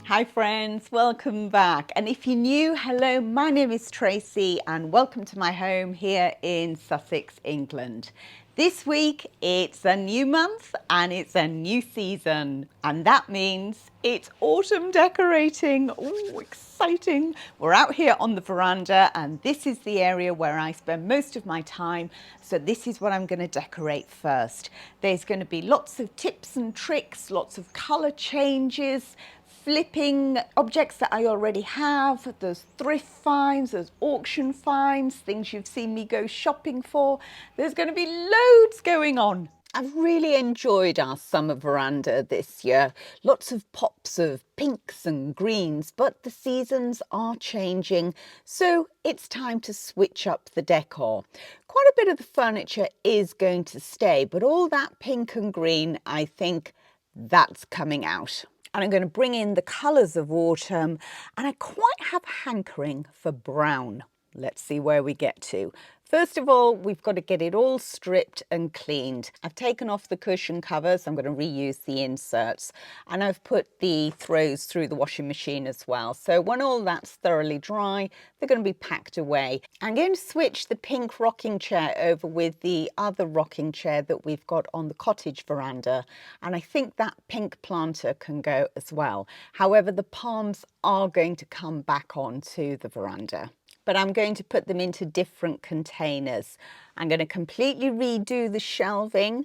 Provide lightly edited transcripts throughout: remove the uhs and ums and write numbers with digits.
Hi friends, welcome back. And if you're new, hello, my name is Tracy and welcome to my home here in Sussex, England. This week it's a new month and it's a new season, and that means it's autumn decorating. Oh, exciting. We're out here on the veranda and this is the area where I spend most of my time. So this is what I'm going to decorate first. There's going to be lots of tips and tricks, lots of colour changes, flipping objects that I already have. There's thrift finds, there's auction finds, things you've seen me go shopping for. There's going to be loads going on. I've really enjoyed our summer veranda this year. Lots of pops of pinks and greens, but the seasons are changing, so it's time to switch up the decor. Quite a bit of the furniture is going to stay, but all that pink and green, I think that's coming out. And I'm going to bring in the colours of autumn, and I quite have a hankering for brown. Let's see where we get to. First of all, we've got to get it all stripped and cleaned. I've taken off the cushion covers. I'm going to reuse the inserts, and I've put the throws through the washing machine as well. So when all that's thoroughly dry, they're going to be packed away. I'm going to switch the pink rocking chair over with the other rocking chair that we've got on the cottage veranda, and I think that pink planter can go as well. However, the palms are going to come back onto the veranda, but I'm going to put them into different containers. I'm going to completely redo the shelving,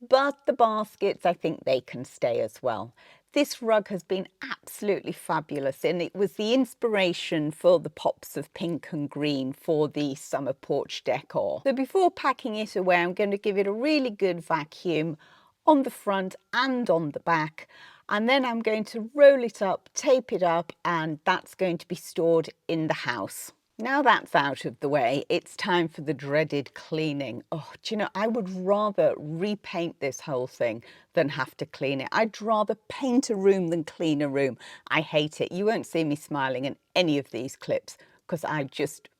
but the baskets, I think they can stay as well. This rug has been absolutely fabulous, and it was the inspiration for the pops of pink and green for the summer porch decor. So before packing it away, I'm going to give it a really good vacuum on the front and on the back, and then I'm going to roll it up, tape it up, and that's going to be stored in the house. Now that's out of the way, it's time for the dreaded cleaning. Oh, do you know, I would rather repaint this whole thing than have to clean it. I'd rather paint a room than clean a room. I hate it. You won't see me smiling in any of these clips because I just,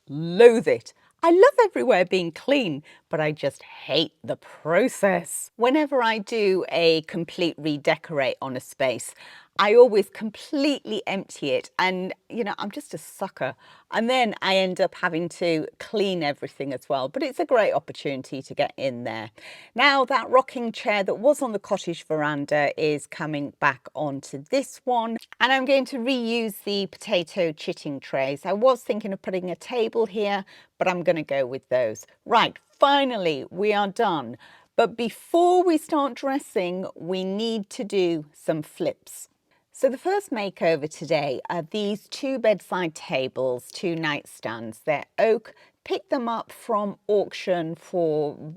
loathe it. I love everywhere being clean, but I just hate the process. Whenever I do a complete redecorate on a space, I always completely empty it, and you know, I'm just a sucker. And then I end up having to clean everything as well, but it's a great opportunity to get in there. Now that rocking chair that was on the cottage veranda is coming back onto this one, and I'm going to reuse the potato chitting trays. I was thinking of putting a table here, but I'm going to go with those. Right, finally we are done. But before we start dressing, we need to do some flips. So the first makeover today are these two bedside tables, two nightstands. They're oak. Picked them up from auction for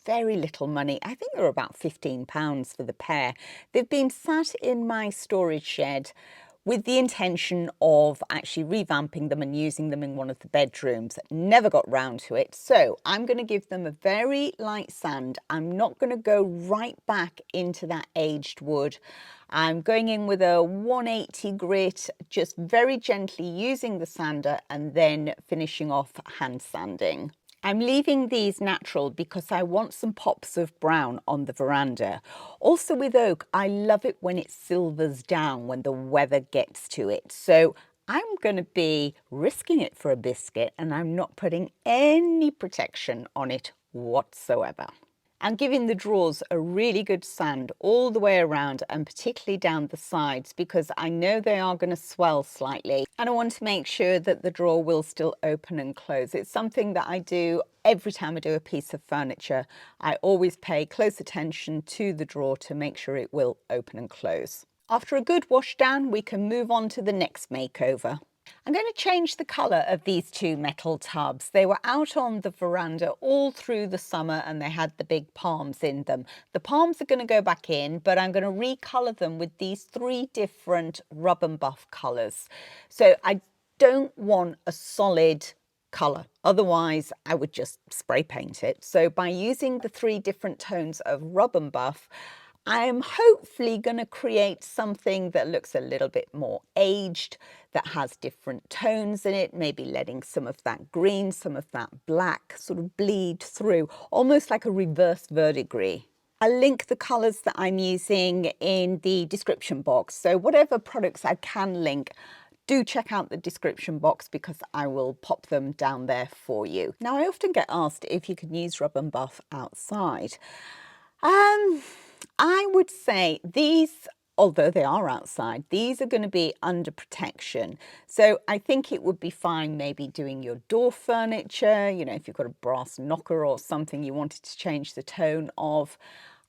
very little money. I think they're about £15 for the pair. They've been sat in my storage shed with the intention of actually revamping them and using them in one of the bedrooms. Never got round to it. So I'm going to give them a very light sand. I'm not going to go right back into that aged wood. I'm going in with a 180 grit, just very gently using the sander and then finishing off hand sanding. I'm leaving these natural because I want some pops of brown on the veranda. Also with oak, I love it when it silvers down when the weather gets to it. So I'm going to be risking it for a biscuit, and I'm not putting any protection on it whatsoever. I'm giving the drawers a really good sand all the way around, and particularly down the sides, because I know they are going to swell slightly, and I want to make sure that the drawer will still open and close. It's something that I do every time I do a piece of furniture. I always pay close attention to the drawer to make sure it will open and close. After a good wash down, we can move on to the next makeover. I'm going to change the colour of these two metal tubs. They were out on the veranda all through the summer and they had the big palms in them. The palms are going to go back in, but I'm going to recolour them with these three different rub and buff colours. So I don't want a solid colour, otherwise I would just spray paint it. So by using the three different tones of rub and buff, I'm hopefully going to create something that looks a little bit more aged, that has different tones in it, maybe letting some of that green, some of that black sort of bleed through, almost like a reverse verdigris. I'll link the colours that I'm using in the description box. So whatever products I can link, do check out the description box because I will pop them down there for you. Now, I often get asked if you can use rub and buff outside. I would say these, although they are outside, these are going to be under protection. So I think it would be fine maybe doing your door furniture, you know, if you've got a brass knocker or something you wanted to change the tone of.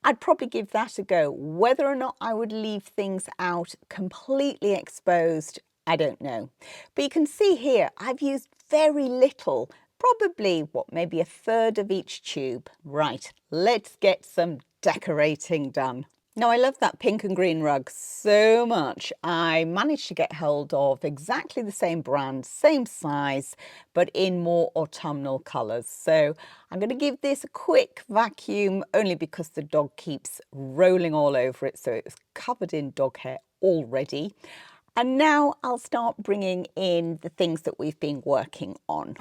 I'd probably give that a go. Whether or not I would leave things out completely exposed, I don't know. But you can see here, I've used very little, probably what, maybe a third of each tube. Right, let's get some decorating done. Now, I love that pink and green rug so much. I managed to get hold of exactly the same brand, same size, but in more autumnal colours. So I'm going to give this a quick vacuum only because the dog keeps rolling all over it. So it's covered in dog hair already. And now I'll start bringing in the things that we've been working on.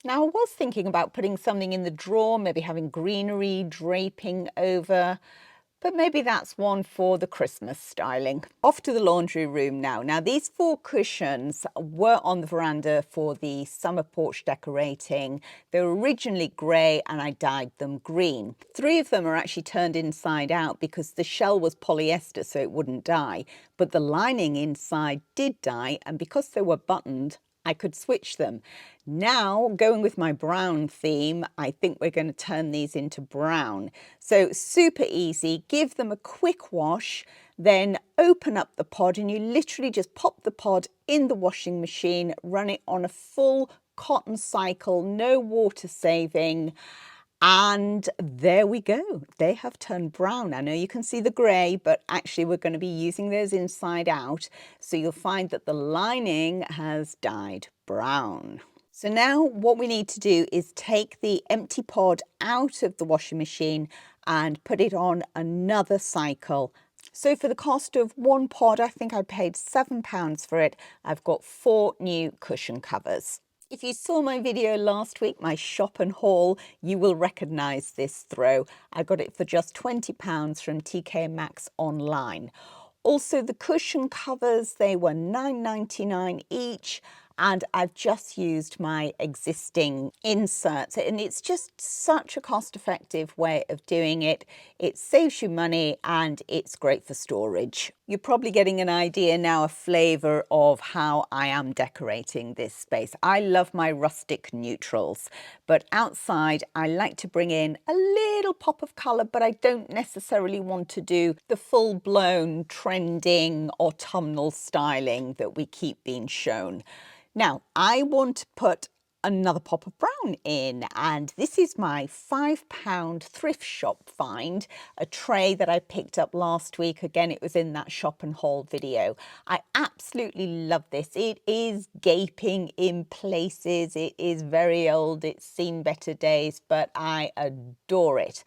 Now, I was thinking about putting something in the drawer, maybe having greenery draping over, but maybe that's one for the Christmas styling. Off to the laundry room now. Now, these 4 cushions were on the veranda for the summer porch decorating. They were originally grey and I dyed them green. 3 of them are actually turned inside out because the shell was polyester so it wouldn't dye, but the lining inside did dye, and because they were buttoned, I could switch them. Now, going with my brown theme, I think we're going to turn these into brown. So super easy, give them a quick wash, then open up the pod and you literally just pop the pod in the washing machine, run it on a full cotton cycle, no water saving. And there we go. They have turned brown. I know you can see the grey, but actually we're going to be using those inside out. So you'll find that the lining has dyed brown. So now what we need to do is take the empty pod out of the washing machine and put it on another cycle. So for the cost of 1 pod, I think I paid £7 for it. I've got 4 new cushion covers. If you saw my video last week, my shop and haul, you will recognise this throw. I got it for just £20 from TK Maxx online. Also, the cushion covers, they were £9.99 each. And I've just used my existing inserts, and it's just such a cost-effective way of doing it. It saves you money and it's great for storage. You're probably getting an idea now, a flavour of how I am decorating this space. I love my rustic neutrals, but outside I like to bring in a little pop of colour, but I don't necessarily want to do the full-blown trending autumnal styling that we keep being shown. Now, I want to put another pop of brown in, and this is my £5 thrift shop find, a tray that I picked up last week. Again, it was in that shop and haul video. I absolutely love this. It is gaping in places. It is very old. It's seen better days, but I adore it.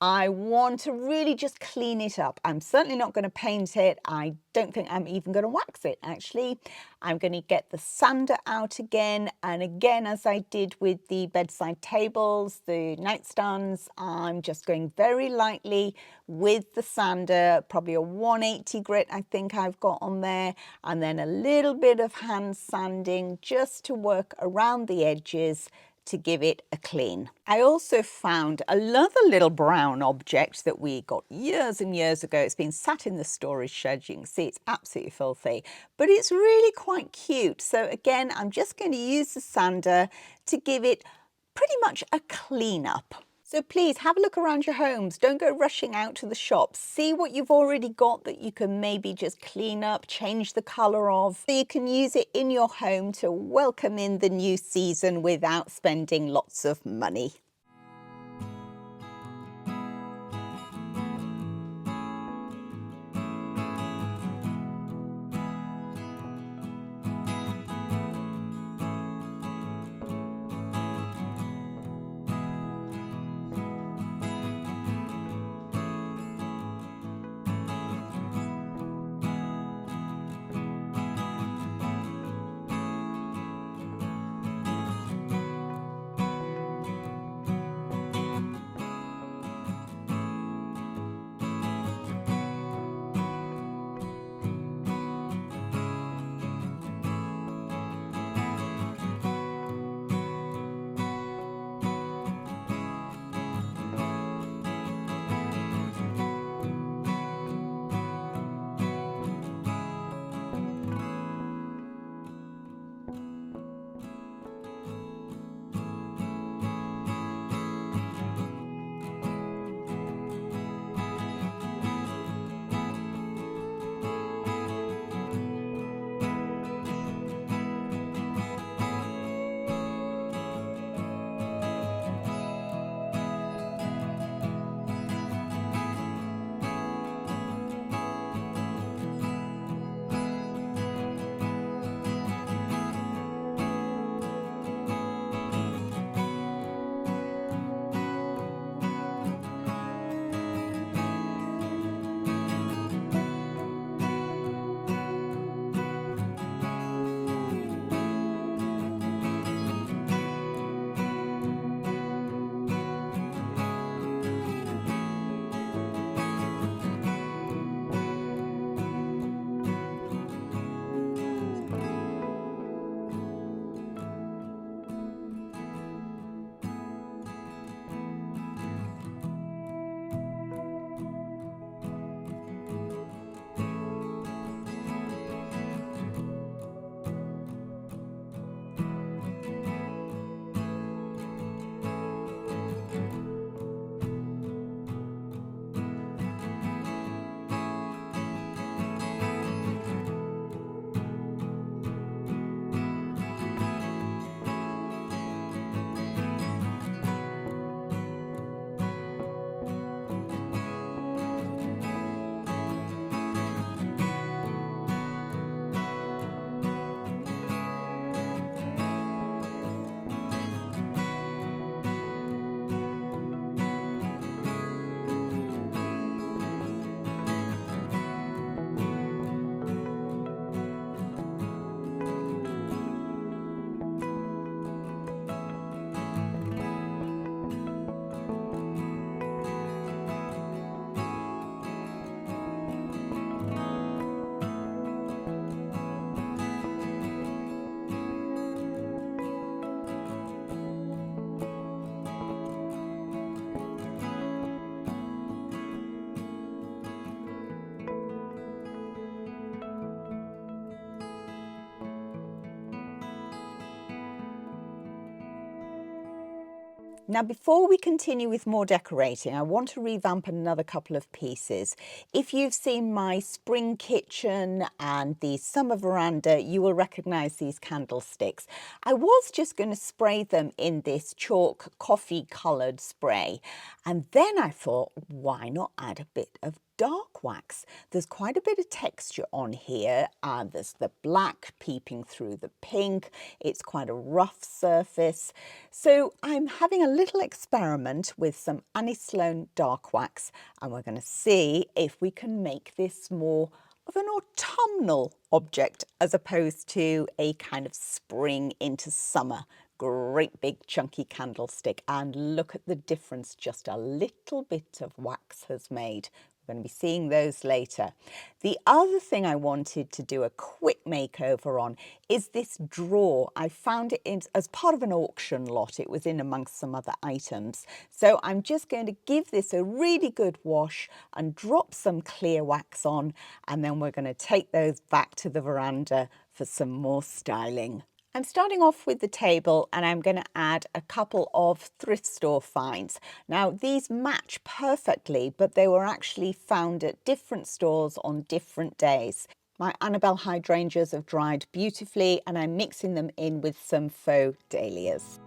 I want to really just clean it up. I'm certainly not going to paint it. I don't think I'm even going to wax it, actually. I'm going to get the sander out again. And again, as I did with the bedside tables, the nightstands, I'm just going very lightly with the sander, probably a 180 grit I think I've got on there. And then a little bit of hand sanding just to work around the edges. to give it a clean. I also found another little brown object that we got years and years ago. It's been sat in the storage shed. You can see it's absolutely filthy, but it's really quite cute. So again, I'm just going to use the sander to give it pretty much a clean up. So please have a look around your homes. Don't go rushing out to the shops. See what you've already got that you can maybe just clean up, change the colour of, so you can use it in your home to welcome in the new season without spending lots of money. Now, before we continue with more decorating, I want to revamp another couple of pieces. If you've seen my spring kitchen and the summer veranda, you will recognise these candlesticks. I was just going to spray them in this chalk coffee coloured spray. And then I thought, why not add a bit of dark wax? There's quite a bit of texture on here, and there's the black peeping through the pink. It's quite a rough surface. So I'm having a little experiment with some Sloan dark wax, and we're going to see if we can make this more of an autumnal object as opposed to a kind of spring into summer. Great big chunky candlestick, and look at the difference just a little bit of wax has made. We're going to be seeing those later. The other thing I wanted to do a quick makeover on is this drawer. I found it as part of an auction lot. It was in amongst some other items. So I'm just going to give this a really good wash and drop some clear wax on, and then we're going to take those back to the veranda for some more styling. I'm starting off with the table, and I'm going to add a couple of thrift store finds. Now these match perfectly, but they were actually found at different stores on different days. My Annabelle hydrangeas have dried beautifully, and I'm mixing them in with some faux dahlias.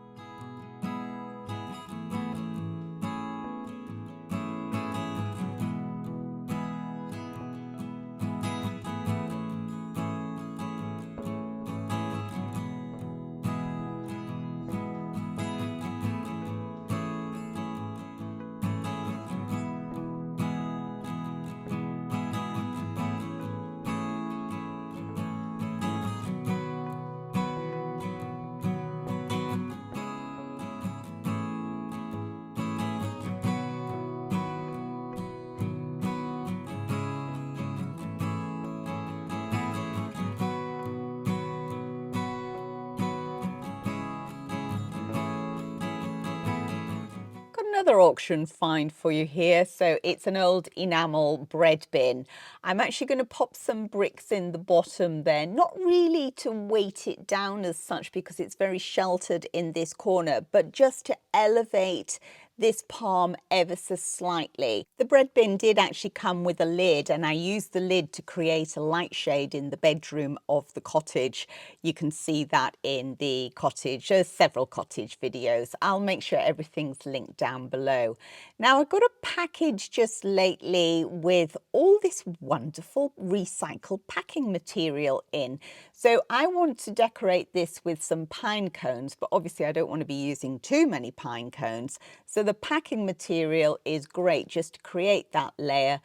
Got another auction find for you here. So it's an old enamel bread bin. I'm actually going to pop some bricks in the bottom there, not really to weight it down as such because it's very sheltered in this corner, but just to elevate this palm ever so slightly. The bread bin did actually come with a lid, and I used the lid to create a light shade in the bedroom of the cottage. You can see that in the cottage. There's several cottage videos. I'll make sure everything's linked down below. Now I got a package just lately with all this wonderful recycled packing material in. So I want to decorate this with some pine cones, but obviously I don't want to be using too many pine cones. So the packing material is great just to create that layer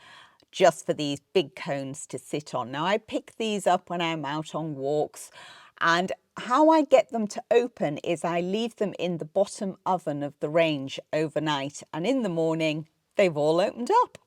just for these big cones to sit on. Now I pick these up when I'm out on walks, and how I get them to open is I leave them in the bottom oven of the range overnight, and in the morning they've all opened up.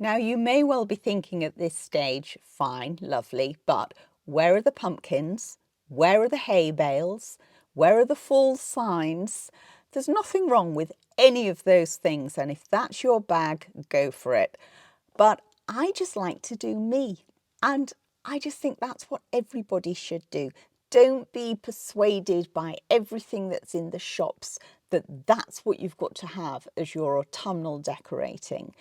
Now you may well be thinking at this stage, fine, lovely, but where are the pumpkins? Where are the hay bales? Where are the fall signs? There's nothing wrong with any of those things, and if that's your bag, go for it. But I just like to do me, and I just think that's what everybody should do. Don't be persuaded by everything that's in the shops that that's what you've got to have as your autumnal decorating.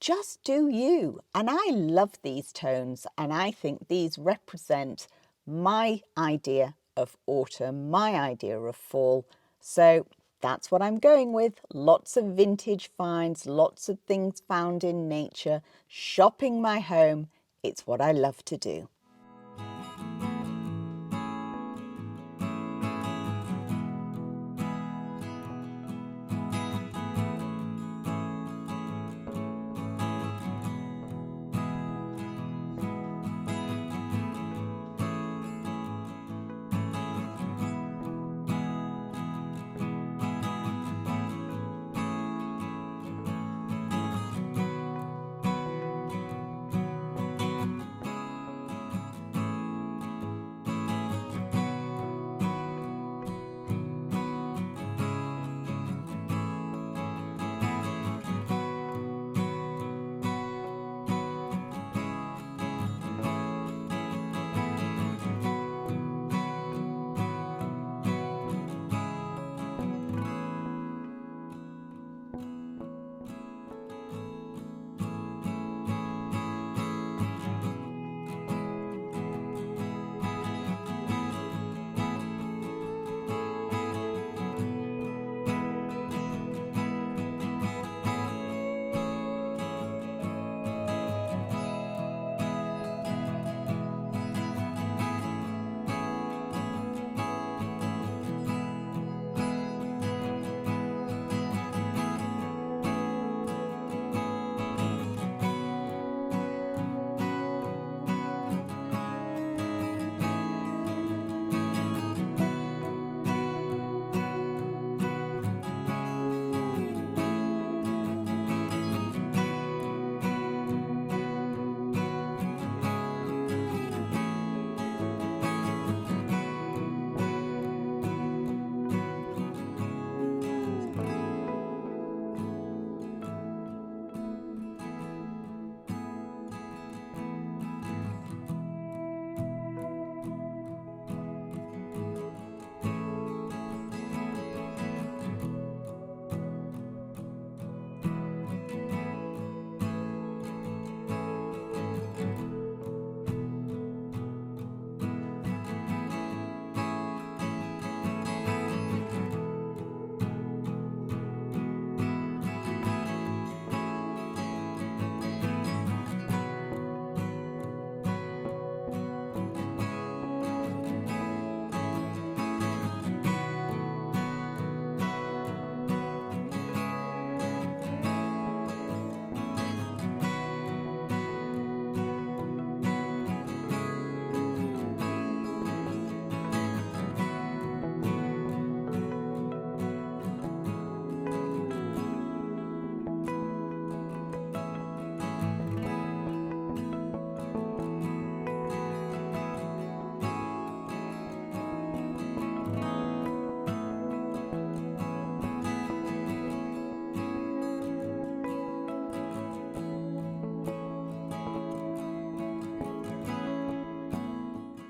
Just do you. And I love these tones, and I think these represent my idea of autumn, my idea of fall. So that's what I'm going with. Lots of vintage finds, lots of things found in nature, shopping my home. It's what I love to do.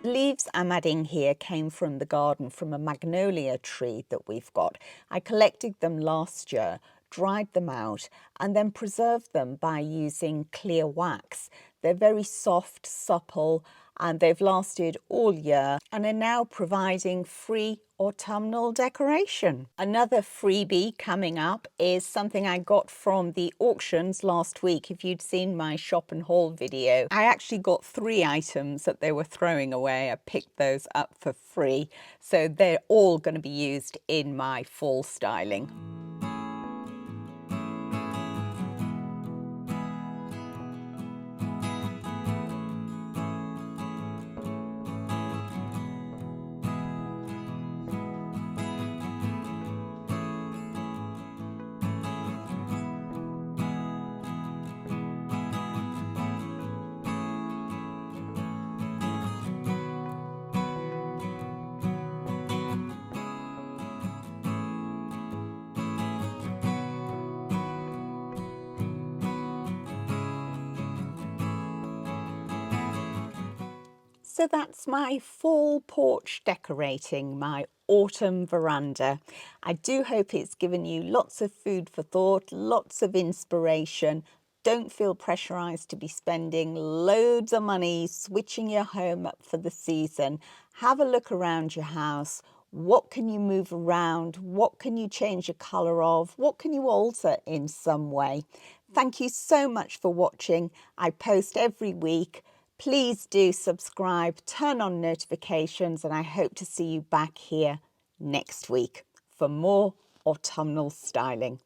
Leaves I'm adding here came from the garden from a magnolia tree that we've got. I collected them last year, dried them out and then preserved them by using clear wax. They're very soft, supple, and they've lasted all year and are now providing free autumnal decoration. Another freebie coming up is something I got from the auctions last week. If you'd seen my shop and haul video, I actually got 3 items that they were throwing away. I picked those up for free. So they're all going to be used in my fall styling. So that's my fall porch decorating, my autumn veranda. I do hope it's given you lots of food for thought, lots of inspiration. Don't feel pressurized to be spending loads of money switching your home up for the season. Have a look around your house. What can you move around? What can you change the colour of? What can you alter in some way? Thank you so much for watching. I post every week. Please do subscribe, turn on notifications, and I hope to see you back here next week for more autumnal styling.